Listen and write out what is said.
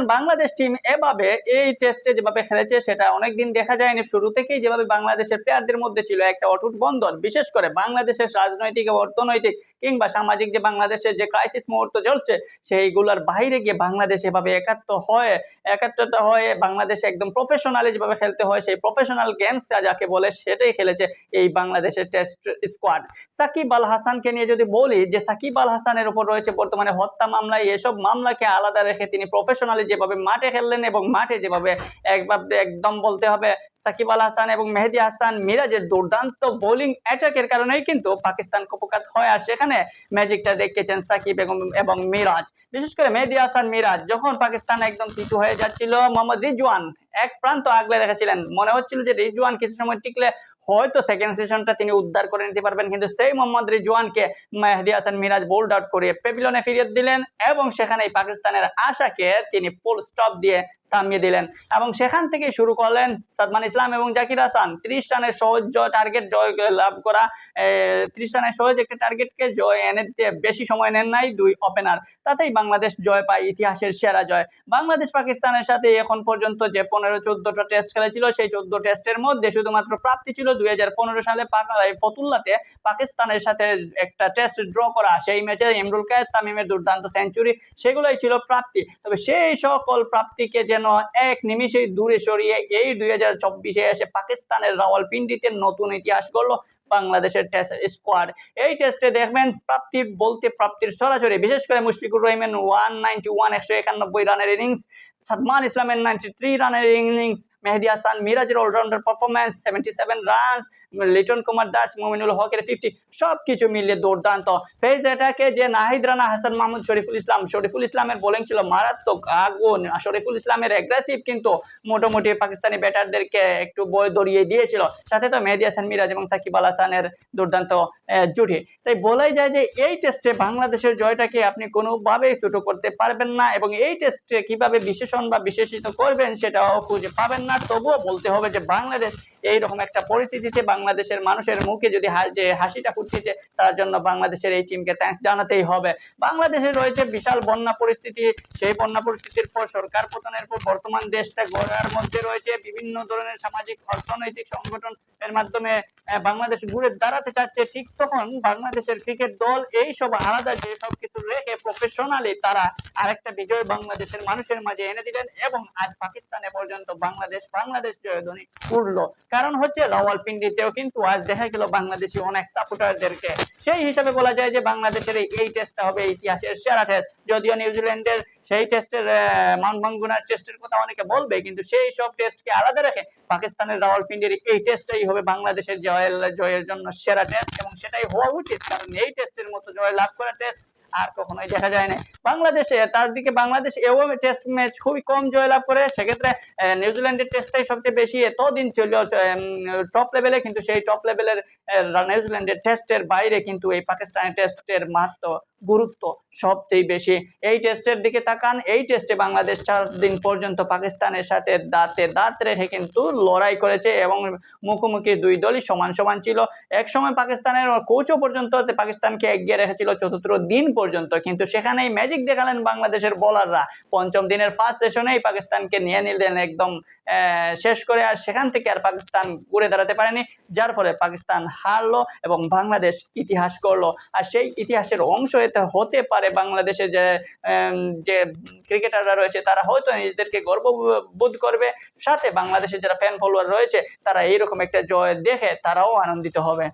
কারণ বাংলাদেশ টিম এভাবে এই টেস্টে যেভাবে খেলেছে সেটা অনেকদিন দেখা যায়নি। শুরু থেকেই যেভাবে বাংলাদেশের প্লেয়ারদের মধ্যে ছিল একটা অটুট বন্ধন, বিশেষ করে বাংলাদেশের রাজনৈতিক ও অর্থনৈতিক কিংবা সামাজিক যে বাংলাদেশের যে ক্রাইসিস মুহূর্ত চলছে সেইগুলোর বাইরে গিয়ে বাংলাদেশ এভাবে একাত্মতা হয়ে বাংলাদেশে একদম প্রফেশনালি যেভাবে খেলতে হয় সেই প্রফেশনাল গেমসটা যাকে বলে সেটাই খেলেছে এই বাংলাদেশের টেস্ট স্কোয়াড। সাকিব আল হাসানকে নিয়ে যদি বলি যে সাকিব আল হাসানের উপর রয়েছে বর্তমানে হত্যা মামলায়, এসব মামলাকে আলাদা রেখে তিনি প্রফেশনালি যেভাবে মাঠে খেললেন এবং মাঠে যেভাবে একদম বলতে হবে সাকিব আল হাসান এবং মেহেদী হাসান মিরাজের দুর্দান্ত বোলিং অ্যাটাকের কারণেই কিন্তু পাকিস্তান কুপোকাত হয়। আর সেখানে ম্যাজিকটা দেখিয়েছেন সাকিব এবং মিরাজ। বিশেষ করে মেহেদী হাসান মিরাজ যখন পাকিস্তান একদম পিছু হয়ে যাচ্ছিল, মোহাম্মদ রিজওয়ান এক প্রান্ত আগলে রেখেছিলেন, মনে হচ্ছিল যে রিজওয়ান কিছু সময় টিকলে হয়তো সেকেন্ড সেশনটা তিনি উদ্ধার করে নিতে পারবেন, কিন্তু সেই মোহাম্মদ রিজওয়ানকে মেহেদী হাসান মিরাজ বোল্ড আউট করে প্যাভিলিয়নে ফিরিয়ে দিলেন এবং সেখানেই পাকিস্তানের আশাকে তিনি ফুল স্টপ দিয়ে থামিয়ে দিলেন এবং সেখান থেকে শুরু করলেন সাদমান ইসলাম এবং জাকির হাসান। 30 রানের সহজ টার্গেট জয় লাভ করা, 30 রানের সহজ একটা টার্গেটকে জয় এনে দিতে বেশি সময় নেন নাই দুই ওপেনার, তাতেই বাংলাদেশ জয় পায়, ইতিহাসের সেরা জয়। বাংলাদেশ পাকিস্তানের সাথে এখন পর্যন্ত যে 15-14টা টেস্ট খেলেছিল সেই 14 টেস্টের মধ্যে শুধুমাত্র প্রাপ্তি ছিল 2015 সালে ফতুল্লাতে পাকিস্তানের সাথে একটা টেস্ট ড্র করা, সেই ম্যাচে ইমরুল কায়েস তামিমের দুর্দান্ত সেঞ্চুরি, সেগুলোই ছিল প্রাপ্তি। তবে সেই সকল প্রাপ্তিকে যেন এক নিমিষেই দূরে সরিয়ে এই 2024-এ এসে পাকিস্তানের রাওয়ালপিন্ডিতে নতুন ইতিহাস গড়ল বাংলাদেশের টেস্ট স্কোয়াড। এই টেস্টে দেখবেন প্রাপ্তির সরাসরি, বিশেষ করে মুশফিকুর রহিমের 191 রানের ইনিংস, সাদমান ইসলামের 93 রানের ইনিংস, মেহেদী হাসান মিরাজের allrounder performance 77 run, Liton Kumar Das, Mominul হকের 50, সবকিছু মিলিয়ে দুর্দান্ত। ফেজ অ্যাটাকে যে নাহিদ রানা, হাসান মাহমুদ, শরীফুল ইসলামের বোলিং ছিল মারাত্মক আগুন। শরীফুল ইসলামের অ্যাগ্রেসিভ কিন্তু মোটামুটি পাকিস্তানি ব্যাটারদেরকে একটু বয় দড়িয়ে দিয়েছিল, সাথে তো মেহেদী হাসান মিরাজ এবং সাকিব আল হাসানের দুর্দান্ত জুটি। তাই বলাই যায় যে এই টেস্টে বাংলাদেশের জয়টাকে আপনি কোনোভাবেই ছোট করতে পারবেন না এবং এই টেস্টে কিভাবে বিশেষণ বা বিশেষিত করবেন সেটাও খুঁজে পাবেন না। তবুও বলতে হবে যে বাংলাদেশ এইরকম একটা পরিস্থিতিতে বাংলাদেশের মানুষের মুখে যদি যে হাসিটা ফুটছে তার জন্য বাংলাদেশের এই টিমকে থ্যাঙ্কস জানাতেই হবে। বাংলাদেশে রয়েছে বিশাল বন্যা পরিস্থিতি, সেই বন্যা পরিস্থিতির পর সরকার পতনের পর বর্তমান দেশটা গড়ার মধ্যে রয়েছে বিভিন্ন ধরনের সামাজিক অর্থনৈতিক সংগঠন এর মাধ্যমে বাংলাদেশ ঘুরে দাঁড়াতে চাচ্ছে। ঠিক তখন বাংলাদেশের ক্রিকেট দল এই সব আলাদা যে সব কিছু রেখে প্রফেশনালি তারা আরেকটা বিজয় বাংলাদেশের মানুষের মাঝে এনে দিলেন এবং আজ পাকিস্তানে পর্যন্ত বাংলাদেশ জয়ধ্বনি উঠলো। কারণ হচ্ছে রাওয়ালপিন্ডিতেও কিন্তু আজ দেখা গেল বাংলাদেশি অনেক সাপোর্টারদেরকে। সেই হিসাবে বলা যায় যে বাংলাদেশের এই টেস্টটা হবে ইতিহাসের সেরা টেস্ট। যদিও নিউজিল্যান্ডের সেই টেস্টের মানভঙ্গনার টেস্টের কথা অনেকে বলবে, কিন্তু সেই সব টেস্টকে আলাদা রেখে পাকিস্তানের রাওয়ালপিন্ডির এই টেস্টটাই হবে বাংলাদেশের জয়ের জন্য সেরা টেস্ট এবং সেটাই হওয়া উচিত, কারণ এই টেস্টের মতো জয় লাভ করা টেস্ট আর কখনোই দেখা যায় না। বাংলাদেশে তার দিকে বাংলাদেশ এও টেস্ট ম্যাচ খুবই কম জয়লাভ করে, সেক্ষেত্রে নিউজিল্যান্ডের টেস্টটাই সবচেয়ে বেশি এতদিন ছিল টপ লেভেলে, কিন্তু সেই টপ লেভেলের নিউজিল্যান্ডের টেস্টের বাইরে কিন্তু এই পাকিস্তানের টেস্টের মাহাত্ম গুরুত্ব সবচেয়ে বেশি। এই টেস্টের দিকে তাকান, এই টেস্টে বাংলাদেশ 4 দিন পর্যন্ত পাকিস্তানের সাথে দাঁতে দাঁত রেখে কিন্তু লড়াই করেছে এবং মুখোমুখি দুই দলই সমান সমান ছিল। এক সময় পাকিস্তানের কোচও পর্যন্ত পাকিস্তানকে এগিয়ে রেখেছিল 4th দিন পর্যন্ত, কিন্তু সেখানেই ম্যাজিক দেখালেন বাংলাদেশের বোলাররা। 5ম দিনের ফার্স্ট সেশনেই পাকিস্তানকে নিয়ে নিলেন একদম শেষ করে, আর সেখান থেকে আর পাকিস্তান ঘুরে দাঁড়াতে পারেনি, যার ফলে পাকিস্তান হারলো এবং বাংলাদেশ ইতিহাস করলো। আর সেই ইতিহাসের অংশ হতে পারে বাংলাদেশের যে ক্রিকেটাররা রয়েছে তারা হয়তো নিজেদেরকে গর্ববোধ করবে, সাথে বাংলাদেশের যারা ফ্যান ফলোয়ার রয়েছে তারা এইরকম একটা জয় দেখে তারাও আনন্দিত হবে।